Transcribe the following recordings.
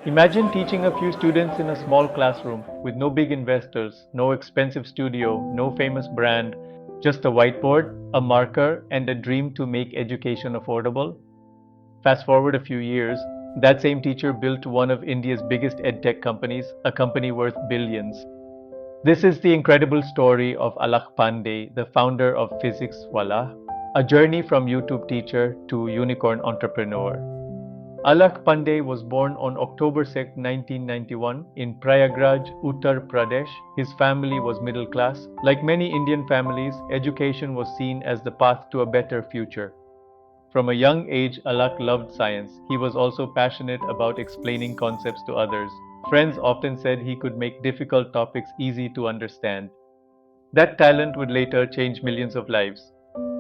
Imagine teaching a few students in a small classroom with no big investors, no expensive studio, no famous brand, just a whiteboard, a marker, and a dream to make education affordable. Fast forward a few years, that same teacher built one of India's biggest edtech companies, a company worth billions. This is the incredible story of Alakh Pandey, the founder of Physics Wallah, a journey from YouTube teacher to unicorn entrepreneur. Alakh Pandey was born on October 2, 1991 in Prayagraj, Uttar Pradesh. His family was middle class. Like many Indian families, education was seen as the path to a better future. From a young age, Alakh loved science. He was also passionate about explaining concepts to others. Friends often said he could make difficult topics easy to understand. That talent would later change millions of lives.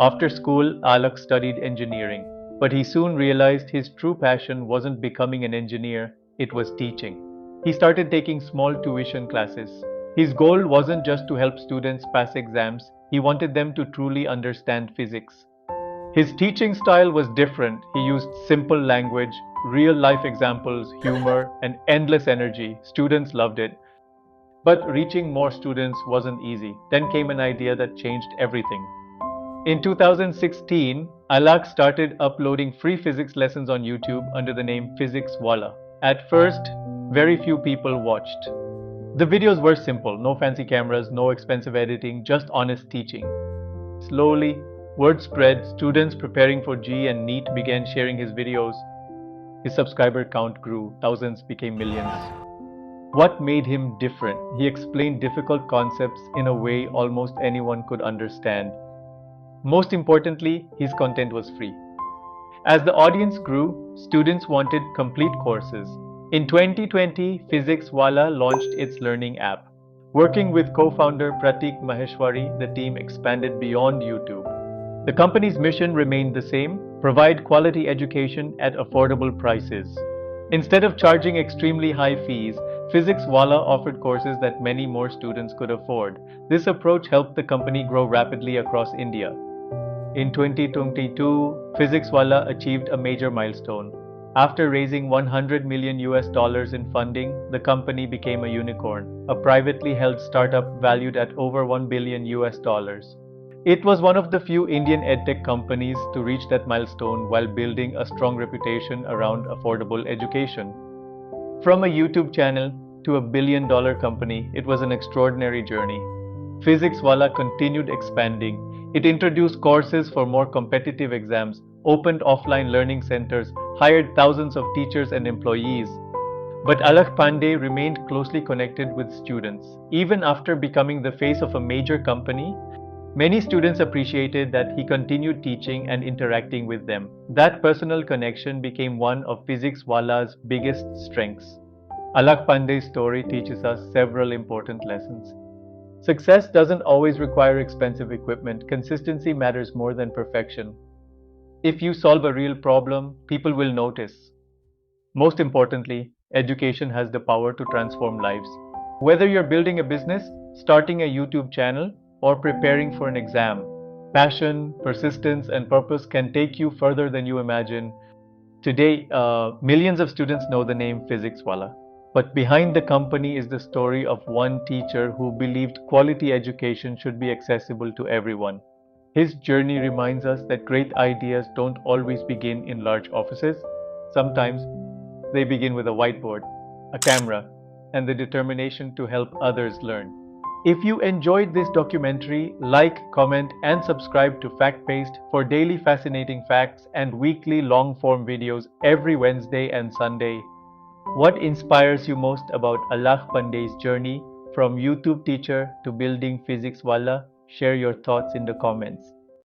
After school, Alakh studied engineering, but he soon realized his true passion wasn't becoming an engineer, it was teaching. He started taking small tuition classes. His goal wasn't just to help students pass exams, he wanted them to truly understand physics. His teaching style was different. He used simple language, real-life examples, humor, and endless energy. Students loved it. But reaching more students wasn't easy. Then came an idea that changed everything. In 2016, Alakh started uploading free physics lessons on YouTube under the name Physics Wallah. At first, very few people watched. The videos were simple, no fancy cameras, no expensive editing, just honest teaching. Slowly, word spread, students preparing for G and NEET began sharing his videos. His subscriber count grew, thousands became millions. What made him different? He explained difficult concepts in a way almost anyone could understand. Most importantly, his content was free. As the audience grew, students wanted complete courses. In 2020, Physics Wallah launched its learning app. Working with co-founder Pratik Maheshwari, the team expanded beyond YouTube. The company's mission remained the same: provide quality education at affordable prices. Instead of charging extremely high fees, Physics Wallah offered courses that many more students could afford. This approach helped the company grow rapidly across India. In 2022, Physics Wallah achieved a major milestone. After raising $100 million in funding, the company became a unicorn, a privately held startup valued at over $1 billion. It was one of the few Indian edtech companies to reach that milestone while building a strong reputation around affordable education. From a YouTube channel to a billion-dollar company, it was an extraordinary journey. Physics Wallah continued expanding. It introduced courses for more competitive exams, opened offline learning centers, hired thousands of teachers and employees. But Alakh Pandey remained closely connected with students. Even after becoming the face of a major company, many students appreciated that he continued teaching and interacting with them. That personal connection became one of Physics Wallah's biggest strengths. Alakh Pandey's story teaches us several important lessons. Success doesn't always require expensive equipment. Consistency matters more than perfection. If you solve a real problem, people will notice. Most importantly, education has the power to transform lives. Whether you're building a business, starting a YouTube channel, or preparing for an exam, passion, persistence, and purpose can take you further than you imagine. Today, millions of students know the name Physics Wallah. But behind the company is the story of one teacher who believed quality education should be accessible to everyone. His journey reminds us that great ideas don't always begin in large offices. Sometimes they begin with a whiteboard, a camera, and the determination to help others learn. If you enjoyed this documentary, like, comment, and subscribe to FactPaced for daily fascinating facts and weekly long-form videos every Wednesday and Sunday. What inspires you most about Alakh Pandey's journey from YouTube teacher to building Physics Wallah? Share your thoughts in the comments.